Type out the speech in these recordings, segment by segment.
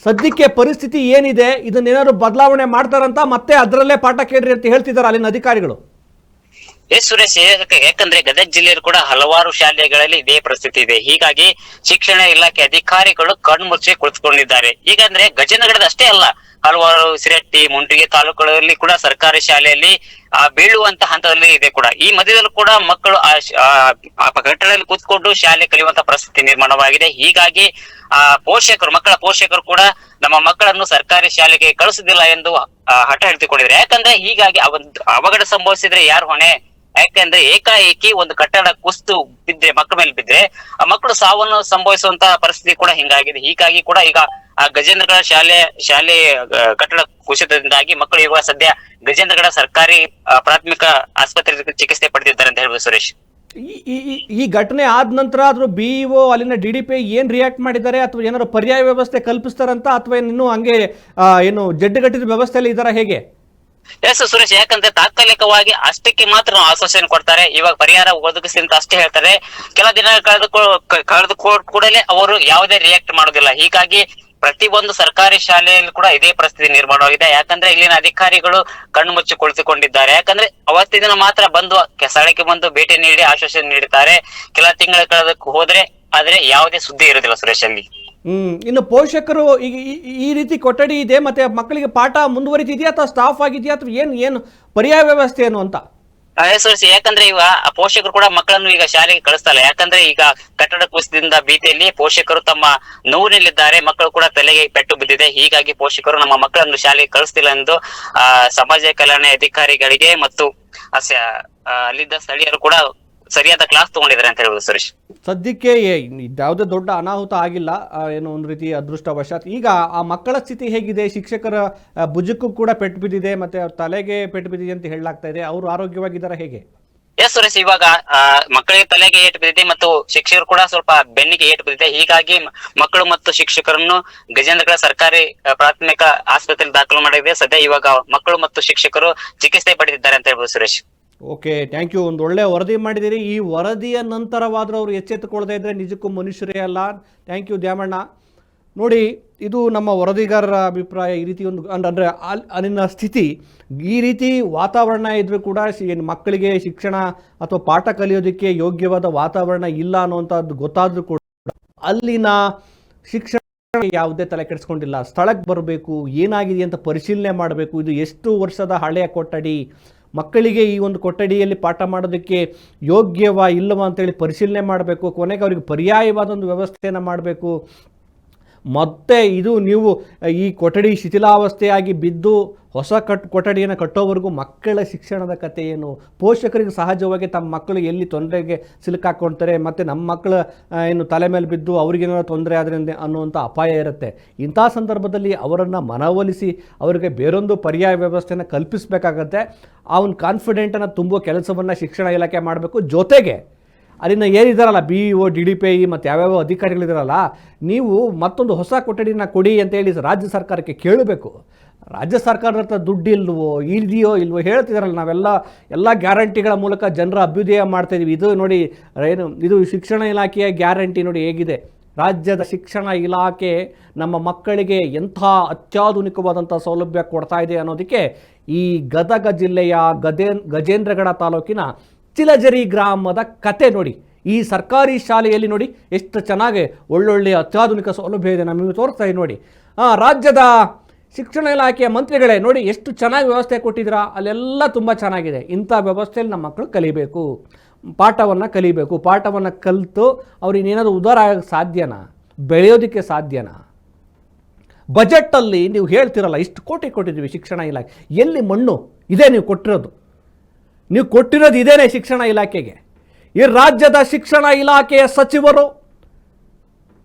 ಸದ್ಯಕ್ಕೆ ಪರಿಸ್ಥಿತಿ ಏನಿದೆ ಇದನ್ನೇನಾದ್ರು ಬದಲಾವಣೆ ಮಾಡ್ತಾರಂತ ಮತ್ತೆ ಅದರಲ್ಲೇ ಪಾಠ ಕೇಳ್ರಿ ಅಂತ ಹೇಳ್ತಿದ್ದಾರೆ ಅಲ್ಲಿನ ಅಧಿಕಾರಿಗಳು. ಎಸ್ ಸುರೇಶ್, ಯಾಕಂದ್ರೆ ಗದಗ ಜಿಲ್ಲೆಯಲ್ಲಿ ಕೂಡ ಹಲವಾರು ಶಾಲೆಗಳಲ್ಲಿ ಇದೇ ಪರಿಸ್ಥಿತಿ ಇದೆ. ಹೀಗಾಗಿ ಶಿಕ್ಷಣ ಇಲಾಖೆ ಅಧಿಕಾರಿಗಳು ಕಣ್ಮುಚ್ಚಿ ಕುಳಿತುಕೊಂಡಿದ್ದಾರೆ. ಈಗಂದ್ರೆ ಗಜೇಂದ್ರಗಡದ ಅಷ್ಟೇ ಅಲ್ಲ, ಹಲವಾರು ಸಿರಟ್ಟಿ, ಮುಂಡ್ರಿಗಿ ತಾಲೂಕುಗಳಲ್ಲಿ ಕೂಡ ಸರ್ಕಾರಿ ಶಾಲೆಯಲ್ಲಿ ಬೀಳುವಂತ ಹಂತದಲ್ಲಿ ಇದೆ ಕೂಡ. ಈ ಮಧ್ಯದಲ್ಲೂ ಕೂಡ ಮಕ್ಕಳು ಆ ಕಟ್ಟಡದಲ್ಲಿ ಕೂತ್ಕೊಂಡು ಶಾಲೆ ಕಲಿಯುವಂತ ಪರಿಸ್ಥಿತಿ ನಿರ್ಮಾಣವಾಗಿದೆ. ಹೀಗಾಗಿ ಮಕ್ಕಳ ಪೋಷಕರು ಕೂಡ ನಮ್ಮ ಮಕ್ಕಳನ್ನು ಸರ್ಕಾರಿ ಶಾಲೆಗೆ ಕಳಿಸುದಿಲ್ಲ ಎಂದು ಹಠ ಹಿಡಿದುಕೊಂಡಿದ್ದಾರೆ. ಯಾಕಂದ್ರೆ ಹೀಗಾಗಿ ಅವಘಡ ಸಂಭವಿಸಿದ್ರೆ ಯಾರು ಹೊಣೆ? ಯಾಕಂದ್ರೆ ಏಕಾಏಕಿ ಒಂದು ಕಟ್ಟಡ ಕುಸಿದು ಬಿದ್ರೆ, ಮಕ್ಕಳ ಮೇಲೆ ಬಿದ್ರೆ ಆ ಮಕ್ಕಳು ಸಾವನ್ನು ಸಂಭವಿಸುವಂತ ಪರಿಸ್ಥಿತಿ ಕೂಡ ಹಿಂಗಾಗಿದೆ. ಹೀಗಾಗಿ ಕೂಡ ಈಗ ಆ ಗಜೇಂದ್ರಗಡ ಶಾಲೆ ಕಟ್ಟಡ ಕುಸಿತದಿಂದಾಗಿ ಮಕ್ಕಳು ಇವಾಗ ಸದ್ಯ ಗಜೇಂದ್ರಗಡ ಸರ್ಕಾರಿ ಪ್ರಾಥಮಿಕ ಆಸ್ಪತ್ರೆ ಚಿಕಿತ್ಸೆ ಪಡೆದಿದ್ದಾರೆ ಅಂತ ಹೇಳ್ಬೋದು ಸುರೇಶ್. ಈ ಘಟನೆ ಆದ ನಂತರ ಆದ್ರೂ BEO ಅಲ್ಲಿನ DDP ಏನ್ ರಿಯಾಕ್ಟ್ ಮಾಡಿದ್ದಾರೆ, ಅಥವಾ ಏನಾದ್ರು ಪರ್ಯಾಯ ವ್ಯವಸ್ಥೆ ಕಲ್ಪಿಸ್ತಾರಂತ, ಅಥವಾ ಇನ್ನೂ ಹಂಗೆ ಏನು ಜಡ್ಡುಗಟ್ಟಿದ ವ್ಯವಸ್ಥೆಯಲ್ಲಿ ಇದಾರ, ಹೇಗೆ? ಎಸ್ ಸುರೇಶ್, ಯಾಕಂದ್ರೆ ತಾತ್ಕಾಲಿಕವಾಗಿ ಅಷ್ಟಕ್ಕೆ ಮಾತ್ರ ಆಶ್ವಾಸನೆ ಕೊಡ್ತಾರೆ. ಇವಾಗ ಪರಿಹಾರ ಒದಗಿಸಿ ಅಂತ ಅಷ್ಟೇ ಹೇಳ್ತಾರೆ. ಕೆಲ ದಿನ ಕಳೆದ ಕೂಡಲೇ ಅವರು ಯಾವುದೇ ರಿಯಾಕ್ಟ್ ಮಾಡೋದಿಲ್ಲ. ಹೀಗಾಗಿ ಪ್ರತಿ ಒಂದು ಸರ್ಕಾರಿ ಶಾಲೆಯಲ್ಲಿ ಕೂಡ ಇದೇ ಪರಿಸ್ಥಿತಿ ನಿರ್ಮಾಣವಾಗಿದೆ. ಯಾಕಂದ್ರೆ ಇಲ್ಲಿನ ಅಧಿಕಾರಿಗಳು ಕಣ್ಣು ಮುಚ್ಚಿ ಕುಳಿತುಕೊಂಡಿದ್ದಾರೆ. ಯಾಕಂದ್ರೆ ಅವತ್ತಿನ ದಿನ ಮಾತ್ರ ಬಂದು ಸ್ಥಳಕ್ಕೆ ಬಂದು ಭೇಟಿ ನೀಡಿ ಆಶ್ವಾಸನೆ ನೀಡುತ್ತಾರೆ. ಕೆಲ ತಿಂಗಳ ಕಳೆದಕ್ಕೆ ಹೋದ್ರೆ ಆದ್ರೆ ಯಾವುದೇ ಸುದ್ದಿ ಇರೋದಿಲ್ಲ ಸುರೇಶ್ ಅಲ್ಲಿ. ಇನ್ನು ಪೋಷಕರು ಈಗ ಈ ರೀತಿ ಕೊಠಡಿ ಇದೆ, ಮತ್ತೆ ಮಕ್ಕಳಿಗೆ ಪಾಠ ಮುಂದುವರಿತಿದೆಯಾ ಅಥವಾ ಸ್ಟಾಫ್ ಆಗಿದೆಯಾ, ಅಥವಾ ಏನು ಪರ್ಯಾಯ ವ್ಯವಸ್ಥೆ ಏನು ಅಂತ? ಯಾಕಂದ್ರೆ ಈಗ ಪೋಷಕರು ಕೂಡ ಮಕ್ಕಳನ್ನು ಈಗ ಶಾಲೆಗೆ ಕಳಿಸ್ತಲ್ಲ. ಯಾಕಂದ್ರೆ ಈಗ ಕಟ್ಟಡ ಕುಸಿತದಿಂದ ಭೀತಿಯಲ್ಲಿ ಪೋಷಕರು ತಮ್ಮ ನೋವಿನಲ್ಲಿದ್ದಾರೆ. ಮಕ್ಕಳು ಕೂಡ ತಲೆಗೆ ಪೆಟ್ಟು ಬಿದ್ದಿದೆ. ಹೀಗಾಗಿ ಪೋಷಕರು ನಮ್ಮ ಮಕ್ಕಳನ್ನು ಶಾಲೆಗೆ ಕಳಿಸ್ತಿಲ್ಲ ಎಂದು ಸಮಾಜ ಕಲ್ಯಾಣ ಅಧಿಕಾರಿಗಳಿಗೆ ಮತ್ತು ಅಲ್ಲಿದ್ದ ಸ್ಥಳೀಯರು ಕೂಡ ಸರಿಯಾದ ಕ್ಲಾಸ್ ತಗೊಂಡಿದ್ದಾರೆ ಅಂತ ಹೇಳ್ಬೋದು ಸುರೇಶ್. ಸದ್ಯಕ್ಕೆ ಯಾವುದೇ ದೊಡ್ಡ ಅನಾಹುತ ಆಗಿಲ್ಲ, ಏನೋ ಒಂದು ರೀತಿ ಅದೃಷ್ಟವಶಾತ್. ಈಗ ಆ ಮಕ್ಕಳ ಸ್ಥಿತಿ ಹೇಗಿದೆ? ಶಿಕ್ಷಕರ ಭುಜಕ್ಕೂ ಕೂಡ ಪೆಟ್ಟು ಬಿದ್ದಿದೆ, ಮತ್ತೆ ಅವ್ರ ತಲೆಗೆ ಪೆಟ್ಟು ಬಿದ್ದಿದೆ ಅಂತ ಹೇಳಲಾಗ್ತಾ ಇದೆ. ಅವರು ಆರೋಗ್ಯವಾಗಿದ್ದಾರೆ, ಹೇಗೆ? ಎಸ್ ಸುರೇಶ್, ಇವಾಗ ಮಕ್ಕಳಿಗೆ ತಲೆಗೆ ಏಟು ಬಿದ್ದಿದೆ ಮತ್ತು ಶಿಕ್ಷಕರು ಕೂಡ ಸ್ವಲ್ಪ ಬೆನ್ನಿಗೆ ಏಟು ಬಿದ್ದಿದೆ. ಹೀಗಾಗಿ ಮಕ್ಕಳು ಮತ್ತು ಶಿಕ್ಷಕರನ್ನು ಗಜೇಂದ್ರಗಡ ಸರ್ಕಾರಿ ಪ್ರಾಥಮಿಕ ಆಸ್ಪತ್ರೆಯಲ್ಲಿ ದಾಖಲು ಮಾಡಿದೆ. ಸದ್ಯ ಇವಾಗ ಮಕ್ಕಳು ಮತ್ತು ಶಿಕ್ಷಕರು ಚಿಕಿತ್ಸೆ ಪಡೆದಿದ್ದಾರೆ ಅಂತ ಹೇಳ್ಬೋದು ಸುರೇಶ್. Okay, thank you. ಒಂದು ಒಳ್ಳೆ ವರದಿ ಮಾಡಿದ್ದೀರಿ. ಈ ವರದಿಯ ನಂತರವಾದರೂ ಅವರು ಎಚ್ಚೆತ್ತುಕೊಳ್ಳದೆ ಇದ್ದರೆ ನಿಜಕ್ಕೂ ಮನುಷ್ಯರೇ ಅಲ್ಲ. Thank you Dyamanna. ನೋಡಿ, ಇದು ನಮ್ಮ ವರದಿಗಾರರ ಅಭಿಪ್ರಾಯ. ಈ ರೀತಿ ಒಂದು ಅಂದರೆ ಅಲ್ಲಿನ ಸ್ಥಿತಿ, ಈ ರೀತಿ ವಾತಾವರಣ ಇದ್ದರೂ ಕೂಡ ಮಕ್ಕಳಿಗೆ ಶಿಕ್ಷಣ ಅಥವಾ ಪಾಠ ಕಲಿಯೋದಕ್ಕೆ ಯೋಗ್ಯವಾದ ವಾತಾವರಣ ಇಲ್ಲ ಅನ್ನುವಂಥದ್ದು ಗೊತ್ತಾದರೂ ಕೂಡ ಅಲ್ಲಿನ ಶಿಕ್ಷಣ ಯಾವುದೇ ತಲೆ ಕೆಡಿಸ್ಕೊಂಡಿಲ್ಲ. ಸ್ಥಳಕ್ಕೆ ಬರಬೇಕು, ಏನಾಗಿದೆ ಅಂತ ಪರಿಶೀಲನೆ ಮಾಡಬೇಕು. ಇದು ಎಷ್ಟು ವರ್ಷದ ಹಳೆಯ ಕೊಠಡಿ, ಮಕ್ಕಳಿಗೆ ಈ ಒಂದು ಕೊಠಡಿಯಲ್ಲಿ ಪಾಠ ಮಾಡೋದಕ್ಕೆ ಯೋಗ್ಯವಾ ಇಲ್ಲವಾ ಅಂತೇಳಿ ಪರಿಶೀಲನೆ ಮಾಡಬೇಕು. ಕೊನೆಗೆ ಅವರಿಗೆ ಪರ್ಯಾಯವಾದ ಒಂದು ವ್ಯವಸ್ಥೆಯನ್ನು ಮಾಡಬೇಕು. ಮತ್ತು ಇದು ನೀವು ಈ ಕೊಠಡಿ ಶಿಥಿಲಾವಸ್ಥೆಯಾಗಿ ಬಿದ್ದು ಹೊಸ ಕೊಠಡಿಯನ್ನು ಕಟ್ಟೋವರೆಗೂ ಮಕ್ಕಳ ಶಿಕ್ಷಣದ ಕಥೆ ಏನು? ಪೋಷಕರಿಗೆ ಸಹಜವಾಗಿ ತಮ್ಮ ಮಕ್ಕಳು ಎಲ್ಲಿ ತೊಂದರೆಗೆ ಸಿಲುಕಾಕೊಳ್ತಾರೆ, ಮತ್ತು ನಮ್ಮ ಮಕ್ಕಳು ಏನು ತಲೆ ಮೇಲೆ ಬಿದ್ದು ಅವ್ರಿಗೇನಾದ್ರು ತೊಂದರೆ ಆದ್ರಿಂದ ಅನ್ನುವಂಥ ಅಪಾಯ ಇರುತ್ತೆ. ಇಂಥ ಸಂದರ್ಭದಲ್ಲಿ ಅವರನ್ನು ಮನವೊಲಿಸಿ ಅವರಿಗೆ ಬೇರೊಂದು ಪರ್ಯಾಯ ವ್ಯವಸ್ಥೆಯನ್ನು ಕಲ್ಪಿಸಬೇಕಾಗತ್ತೆ. ಆ ಒಂದು ಕಾನ್ಫಿಡೆಂಟನ್ನು ತುಂಬುವ ಕೆಲಸವನ್ನು ಶಿಕ್ಷಣ ಇಲಾಖೆ ಮಾಡಬೇಕು. ಜೊತೆಗೆ ಅಲ್ಲಿನ ಏನಿದಾರಲ್ಲ BEO, DDP ಮತ್ತು ಯಾವ್ಯಾವ ಅಧಿಕಾರಿಗಳಿದಾರಲ್ಲ, ನೀವು ಮತ್ತೊಂದು ಹೊಸ ಕೊಠಡಿನ ಕೊಡಿ ಅಂತೇಳಿ ರಾಜ್ಯ ಸರ್ಕಾರಕ್ಕೆ ಕೇಳಬೇಕು. ರಾಜ್ಯ ಸರ್ಕಾರದ ಹತ್ರ ದುಡ್ಡಿಲ್ವೋ ಇಲ್ವೋ ಹೇಳ್ತಿದಾರಲ್ಲ. ಎಲ್ಲ ಗ್ಯಾರಂಟಿಗಳ ಮೂಲಕ ಜನರ ಅಭ್ಯುದಯ ಮಾಡ್ತಾಯಿದ್ದೀವಿ. ಇದು ನೋಡಿ, ಇದು ಶಿಕ್ಷಣ ಇಲಾಖೆಯ ಗ್ಯಾರಂಟಿ ನೋಡಿ ಹೇಗಿದೆ. ರಾಜ್ಯದ ಶಿಕ್ಷಣ ಇಲಾಖೆ ನಮ್ಮ ಮಕ್ಕಳಿಗೆ ಎಂಥ ಅತ್ಯಾಧುನಿಕವಾದಂಥ ಸೌಲಭ್ಯ ಕೊಡ್ತಾ ಇದೆ ಅನ್ನೋದಕ್ಕೆ ಈ ಗದಗ ಜಿಲ್ಲೆಯ ಗಜೇಂದ್ರಗಡ ತಾಲೂಕಿನ ಚಿಲಜರಿ ಗ್ರಾಮದ ಕತೆ ನೋಡಿ. ಈ ಸರ್ಕಾರಿ ಶಾಲೆಯಲ್ಲಿ ನೋಡಿ ಎಷ್ಟು ಚೆನ್ನಾಗಿ ಒಳ್ಳೊಳ್ಳೆಯ ಅತ್ಯಾಧುನಿಕ ಸೌಲಭ್ಯ ಇದೆ. ನಮಗೆ ತೋರಿಸ್ತಾ ಇದೆ ನೋಡಿ. ರಾಜ್ಯದ ಶಿಕ್ಷಣ ಇಲಾಖೆಯ ಮಂತ್ರಿಗಳೇ ನೋಡಿ ಎಷ್ಟು ಚೆನ್ನಾಗಿ ವ್ಯವಸ್ಥೆ ಕೊಟ್ಟಿದ್ದೀರಾ. ಅಲ್ಲೆಲ್ಲ ತುಂಬ ಚೆನ್ನಾಗಿದೆ. ಇಂಥ ವ್ಯವಸ್ಥೆಯಲ್ಲಿ ನಮ್ಮ ಮಕ್ಕಳು ಕಲಿಬೇಕು, ಪಾಠವನ್ನು ಕಲಿಬೇಕು. ಪಾಠವನ್ನು ಕಲಿತು ಅವ್ರಿಗೆ ಏನಾದರೂ ಉದ್ಧಾರ ಆಗೋಕ್ಕೆ ಸಾಧ್ಯನಾ? ಬೆಳೆಯೋದಕ್ಕೆ ಸಾಧ್ಯನಾ? ಬಜೆಟಲ್ಲಿ ನೀವು ಹೇಳ್ತಿರಲ್ಲ ಇಷ್ಟು ಕೋಟಿ ಕೊಟ್ಟಿದ್ದೀವಿ ಶಿಕ್ಷಣ ಇಲಾಖೆ, ಎಲ್ಲಿ ಮಣ್ಣು ಇದೆ? ನೀವು ಕೊಟ್ಟಿರೋದು ಇದೇನೆ ಶಿಕ್ಷಣ ಇಲಾಖೆಗೆ. ಈ ರಾಜ್ಯದ ಶಿಕ್ಷಣ ಇಲಾಖೆಯ ಸಚಿವರು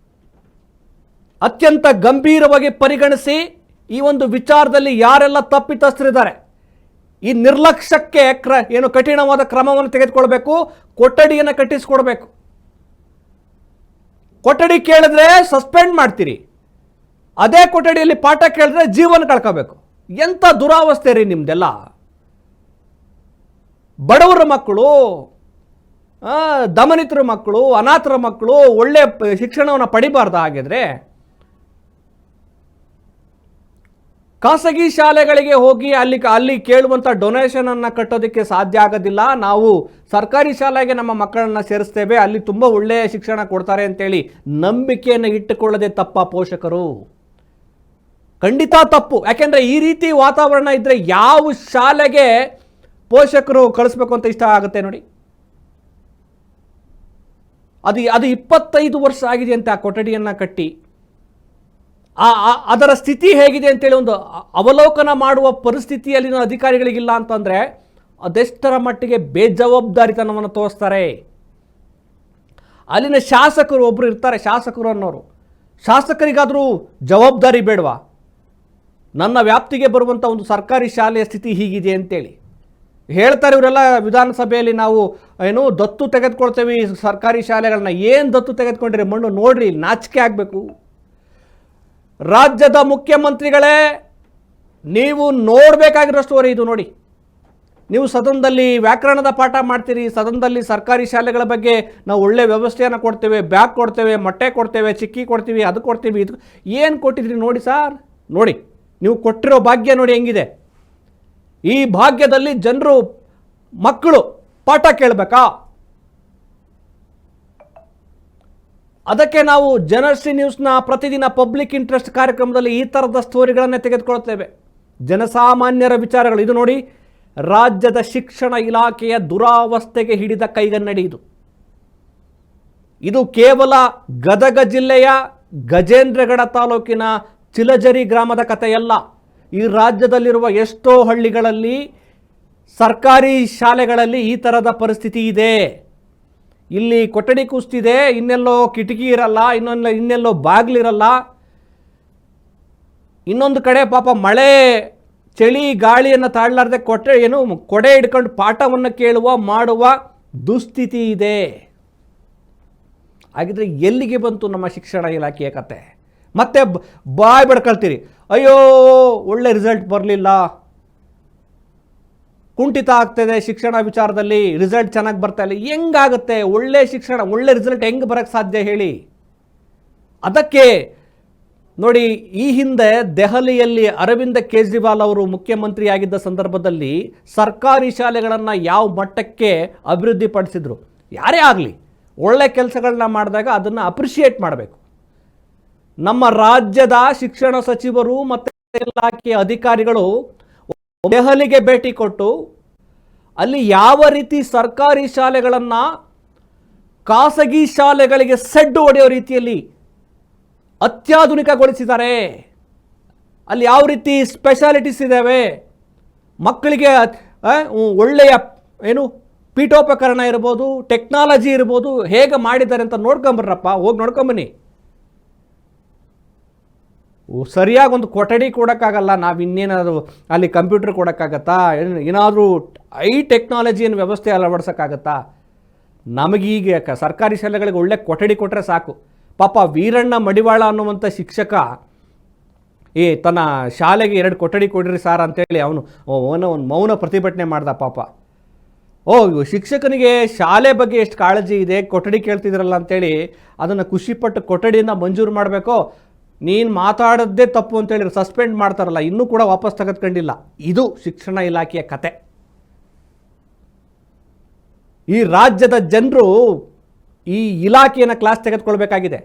ಅತ್ಯಂತ ಗಂಭೀರವಾಗಿ ಪರಿಗಣಿಸಿ ಈ ಒಂದು ವಿಚಾರದಲ್ಲಿ ಯಾರೆಲ್ಲ ತಪ್ಪಿತಸ್ಥರಿದ್ದಾರೆ, ಈ ನಿರ್ಲಕ್ಷ್ಯಕ್ಕೆ ಕಠಿಣವಾದ ಕ್ರಮವನ್ನು ತೆಗೆದುಕೊಳ್ಬೇಕು. ಕೊಠಡಿಯನ್ನು ಕಟ್ಟಿಸಿಕೊಡ್ಬೇಕು. ಕೊಠಡಿ ಕೇಳಿದ್ರೆ ಸಸ್ಪೆಂಡ್ ಮಾಡ್ತೀರಿ, ಅದೇ ಕೊಠಡಿಯಲ್ಲಿ ಪಾಠ ಕೇಳಿದ್ರೆ ಜೀವನ ಕಳ್ಕೋಬೇಕು. ಎಂಥ ದುರಾವಸ್ಥೆ ರೀ ನಿಮ್ದೆಲ್ಲ. ಬಡವರ ಮಕ್ಕಳು, ದಮನಿತರ ಮಕ್ಕಳು, ಅನಾಥರ ಮಕ್ಕಳು ಒಳ್ಳೆ ಶಿಕ್ಷಣವನ್ನು ಪಡಿಬಾರ್ದು. ಹಾಗಿದ್ರೆ ಖಾಸಗಿ ಶಾಲೆಗಳಿಗೆ ಹೋಗಿ ಅಲ್ಲಿ ಕೇಳುವಂಥ ಡೊನೇಷನನ್ನು ಕಟ್ಟೋದಕ್ಕೆ ಸಾಧ್ಯ ಆಗೋದಿಲ್ಲ. ನಾವು ಸರ್ಕಾರಿ ಶಾಲೆಗೆ ನಮ್ಮ ಮಕ್ಕಳನ್ನು ಸೇರಿಸ್ತೇವೆ, ಅಲ್ಲಿ ತುಂಬ ಒಳ್ಳೆಯ ಶಿಕ್ಷಣ ಕೊಡ್ತಾರೆ ಅಂತೇಳಿ ನಂಬಿಕೆಯನ್ನು ಇಟ್ಟುಕೊಳ್ಳದೆ ತಪ್ಪ ಪೋಷಕರು? ಖಂಡಿತ ತಪ್ಪು. ಯಾಕೆಂದರೆ ಈ ರೀತಿ ವಾತಾವರಣ ಇದ್ದರೆ ಯಾವ ಶಾಲೆಗೆ ಪೋಷಕರು ಕಳಿಸ್ಬೇಕು ಅಂತ ಇಷ್ಟ ಆಗುತ್ತೆ ನೋಡಿ. ಅದು 25 ವರ್ಷ ಆಗಿದೆ ಅಂತ ಆ ಕೊಠಡಿಯನ್ನು ಕಟ್ಟಿ ಅದರ ಸ್ಥಿತಿ ಹೇಗಿದೆ ಅಂತೇಳಿ ಒಂದು ಅವಲೋಕನ ಮಾಡುವ ಪರಿಸ್ಥಿತಿಯಲ್ಲಿನ ಅಧಿಕಾರಿಗಳಿಗಿಲ್ಲ ಅಂತಂದರೆ ಅದೆಷ್ಟರ ಮಟ್ಟಿಗೆ ಬೇಜವಾಬ್ದಾರಿತನವನ್ನು ತೋರಿಸ್ತಾರೆ. ಅಲ್ಲಿನ ಶಾಸಕರು ಒಬ್ಬರು ಇರ್ತಾರೆ, ಶಾಸಕರು ಅನ್ನೋರು. ಶಾಸಕರಿಗಾದರೂ ಜವಾಬ್ದಾರಿ ಬೇಡವಾ? ನನ್ನ ವ್ಯಾಪ್ತಿಗೆ ಬರುವಂಥ ಒಂದು ಸರ್ಕಾರಿ ಶಾಲೆಯ ಸ್ಥಿತಿ ಹೀಗಿದೆ ಅಂತೇಳಿ ಹೇಳ್ತಾರೆ ಇವರೆಲ್ಲ ವಿಧಾನಸಭೆಯಲ್ಲಿ. ನಾವು ದತ್ತು ತೆಗೆದುಕೊಳ್ತೇವೆ ಸರ್ಕಾರಿ ಶಾಲೆಗಳನ್ನ. ಏನು ದತ್ತು ತೆಗೆದುಕೊಂಡ್ರೆ ಮಣ್ಣು ನೋಡ್ರಿ, ನಾಚಿಕೆ ಆಗಬೇಕು. ರಾಜ್ಯದ ಮುಖ್ಯಮಂತ್ರಿಗಳೇ, ನೀವು ನೋಡಬೇಕಾಗಿರೋ ಸ್ಟೋರಿ ಇದು ನೋಡಿ. ನೀವು ಸದನದಲ್ಲಿ ವ್ಯಾಕರಣದ ಪಾಠ ಮಾಡ್ತೀರಿ, ಸದನದಲ್ಲಿ ಸರ್ಕಾರಿ ಶಾಲೆಗಳ ಬಗ್ಗೆ ನಾವು ಒಳ್ಳೆ ವ್ಯವಸ್ಥೆಯನ್ನು ಕೊಡ್ತೇವೆ, ಬ್ಯಾಗ್ ಕೊಡ್ತೇವೆ, ಮೊಟ್ಟೆ ಕೊಡ್ತೇವೆ, ಚಿಕ್ಕಿ ಕೊಡ್ತೀವಿ, ಅದು ಕೊಡ್ತೀವಿ, ಇದು ಏನು ಕೊಟ್ಟಿದ್ರಿ ನೋಡಿ ಸಾರ್. ನೋಡಿ ನೀವು ಕೊಟ್ಟಿರೋ ಭಾಗ್ಯ ನೋಡಿ ಹೆಂಗಿದೆ. ಈ ಭಾಗ್ಯದಲ್ಲಿ ಜನರು ಮಕ್ಕಳು ಪಾಠ ಕೇಳಬೇಕಾ? ಅದಕ್ಕೆ ನಾವು ಜನಶ್ರೀ ನ್ಯೂಸ್ನ ಪ್ರತಿದಿನ ಪಬ್ಲಿಕ್ ಇಂಟ್ರೆಸ್ಟ್ ಕಾರ್ಯಕ್ರಮದಲ್ಲಿ ಈ ಥರದ ಸ್ಟೋರಿಗಳನ್ನೇ ತೆಗೆದುಕೊಳ್ತೇವೆ, ಜನಸಾಮಾನ್ಯರ ವಿಚಾರಗಳು. ಇದು ನೋಡಿ, ರಾಜ್ಯದ ಶಿಕ್ಷಣ ಇಲಾಖೆಯ ದುರಾವಸ್ಥೆಗೆ ಹಿಡಿದ ಕೈಗನ್ನಡಿ ಇದು. ಇದು ಕೇವಲ ಗದಗ ಜಿಲ್ಲೆಯ ಗಜೇಂದ್ರಗಡ ತಾಲೂಕಿನ ಚಿಲಜರಿ ಗ್ರಾಮದ ಕಥೆಯಲ್ಲ. ಈ ರಾಜ್ಯದಲ್ಲಿರುವ ಎಷ್ಟೋ ಹಳ್ಳಿಗಳಲ್ಲಿ ಸರ್ಕಾರಿ ಶಾಲೆಗಳಲ್ಲಿ ಈ ಥರದ ಪರಿಸ್ಥಿತಿ ಇದೆ. ಇಲ್ಲಿ ಕೊಠಡಿ ಕುಸ್ತಿದೆ, ಇನ್ನೆಲ್ಲೋ ಕಿಟಕಿ ಇರಲ್ಲ, ಇನ್ನೆಲ್ಲೋ ಬಾಗಿಲಿರಲ್ಲ. ಇನ್ನೊಂದು ಕಡೆ ಪಾಪ ಮಳೆ ಚಳಿ ಗಾಳಿಯನ್ನು ತಾಳಲಾರ್ದೆ ಕೊಡೆ ಹಿಡ್ಕೊಂಡು ಪಾಠವನ್ನು ಮಾಡುವ ದುಸ್ಥಿತಿ ಇದೆ. ಹಾಗಿದ್ರೆ ಎಲ್ಲಿಗೆ ಬಂತು ನಮ್ಮ ಶಿಕ್ಷಣ ಇಲಾಖೆಯ ಕತೆ? ಮತ್ತೆ ಬಾಯ್ ಬಡ್ಕೊಳ್ತೀರಿ, ಅಯ್ಯೋ ಒಳ್ಳೆ ರಿಸಲ್ಟ್ ಬರಲಿಲ್ಲ, ಕುಂಠಿತ ಆಗ್ತದೆ ಶಿಕ್ಷಣ ವಿಚಾರದಲ್ಲಿ, ರಿಸಲ್ಟ್ ಚೆನ್ನಾಗಿ ಬರ್ತಾ ಇಲ್ಲ. ಹೆಂಗಾಗುತ್ತೆ? ಒಳ್ಳೆ ಶಿಕ್ಷಣ, ಒಳ್ಳೆ ರಿಸಲ್ಟ್ ಹೆಂಗೆ ಬರೋಕ್ಕೆ ಸಾಧ್ಯ ಹೇಳಿ? ಅದಕ್ಕೆ ನೋಡಿ, ಈ ಹಿಂದೆ ದೆಹಲಿಯಲ್ಲಿ ಅರವಿಂದ ಕೇಜ್ರಿವಾಲ್ ಅವರು ಮುಖ್ಯಮಂತ್ರಿಯಾಗಿದ್ದ ಸಂದರ್ಭದಲ್ಲಿ ಸರ್ಕಾರಿ ಶಾಲೆಗಳನ್ನು ಯಾವ ಮಟ್ಟಕ್ಕೆ ಅಭಿವೃದ್ಧಿಪಡಿಸಿದ್ರು. ಯಾರೇ ಆಗಲಿ ಒಳ್ಳೆ ಕೆಲಸಗಳನ್ನ ಮಾಡಿದಾಗ ಅದನ್ನು ಅಪ್ರಿಷಿಯೇಟ್ ಮಾಡಬೇಕು. ನಮ್ಮ ರಾಜ್ಯದ ಶಿಕ್ಷಣ ಸಚಿವರು ಮತ್ತು ಇಲಾಖೆಯ ಅಧಿಕಾರಿಗಳು ದೆಹಲಿಗೆ ಭೇಟಿ ಕೊಟ್ಟು ಅಲ್ಲಿ ಯಾವ ರೀತಿ ಸರ್ಕಾರಿ ಶಾಲೆಗಳನ್ನು ಖಾಸಗಿ ಶಾಲೆಗಳಿಗೆ ಸೆಡ್ಡು ಹೊಡೆಯೋ ರೀತಿಯಲ್ಲಿ ಅತ್ಯಾಧುನಿಕಗೊಳಿಸಿದ್ದಾರೆ. ಅಲ್ಲಿ ಯಾವ ರೀತಿ ಸ್ಪೆಷಾಲಿಟೀಸ್ ಇದ್ದಾವೆ, ಮಕ್ಕಳಿಗೆ ಒಳ್ಳೆಯ ಪೀಠೋಪಕರಣ ಇರ್ಬೋದು, ಟೆಕ್ನಾಲಜಿ ಇರ್ಬೋದು, ಹೇಗೆ ಮಾಡಿದ್ದಾರೆ ಅಂತ ನೋಡ್ಕೊಂಬರ್ರಪ್ಪ, ಹೋಗಿ ನೋಡ್ಕೊಂಬನ್ನಿ. ಸರಿಯಾಗಿ ಒಂದು ಕೊಠಡಿ ಕೊಡೋಕ್ಕಾಗಲ್ಲ, ನಾವು ಇನ್ನೇನಾದರೂ ಅಲ್ಲಿ ಕಂಪ್ಯೂಟರ್ ಕೊಡೋಕ್ಕಾಗತ್ತಾ? ಏನಾದರೂ ಟೆಕ್ನಾಲಜಿಯನ್ನು ವ್ಯವಸ್ಥೆ ಅಳವಡಿಸೋಕ್ಕಾಗತ್ತಾ? ನಮಗೀಗ ಸರ್ಕಾರಿ ಶಾಲೆಗಳಿಗೆ ಒಳ್ಳೆ ಕೊಠಡಿ ಕೊಟ್ಟರೆ ಸಾಕು. ಪಾಪ ವೀರಣ್ಣ ಮಡಿವಾಳ ಅನ್ನುವಂಥ ಶಿಕ್ಷಕ ತನ್ನ ಶಾಲೆಗೆ 2 ಕೊಠಡಿ ಕೊಡ್ರಿ ಸಾರ್ ಅಂತೇಳಿ ಅವನು ಒಂದು ಮೌನ ಪ್ರತಿಭಟನೆ ಮಾಡ್ದ ಪಾಪ. ಶಿಕ್ಷಕನಿಗೆ ಶಾಲೆ ಬಗ್ಗೆ ಎಷ್ಟು ಕಾಳಜಿ ಇದೆ, ಕೊಠಡಿ ಕೇಳ್ತಿದ್ರಲ್ಲ ಅಂತೇಳಿ ಅದನ್ನು ಖುಷಿಪಟ್ಟು ಕೊಠಡಿಯಿಂದ ಮಂಜೂರು ಮಾಡಬೇಕು. ನೀನು ಮಾತಾಡೋದೇ ತಪ್ಪು ಅಂತೇಳಿ ಸಸ್ಪೆಂಡ್ ಮಾಡ್ತಾರಲ್ಲ, ಇನ್ನೂ ಕೂಡ ವಾಪಸ್ ತೆಗೆದುಕೊಂಡಿಲ್ಲ. ಇದು ಶಿಕ್ಷಣ ಇಲಾಖೆಯ ಕತೆ. ಈ ರಾಜ್ಯದ ಜನರು ಈ ಇಲಾಖೆಯನ್ನು ಕ್ಲಾಸ್ ತೆಗೆದುಕೊಳ್ಬೇಕಾಗಿದೆ.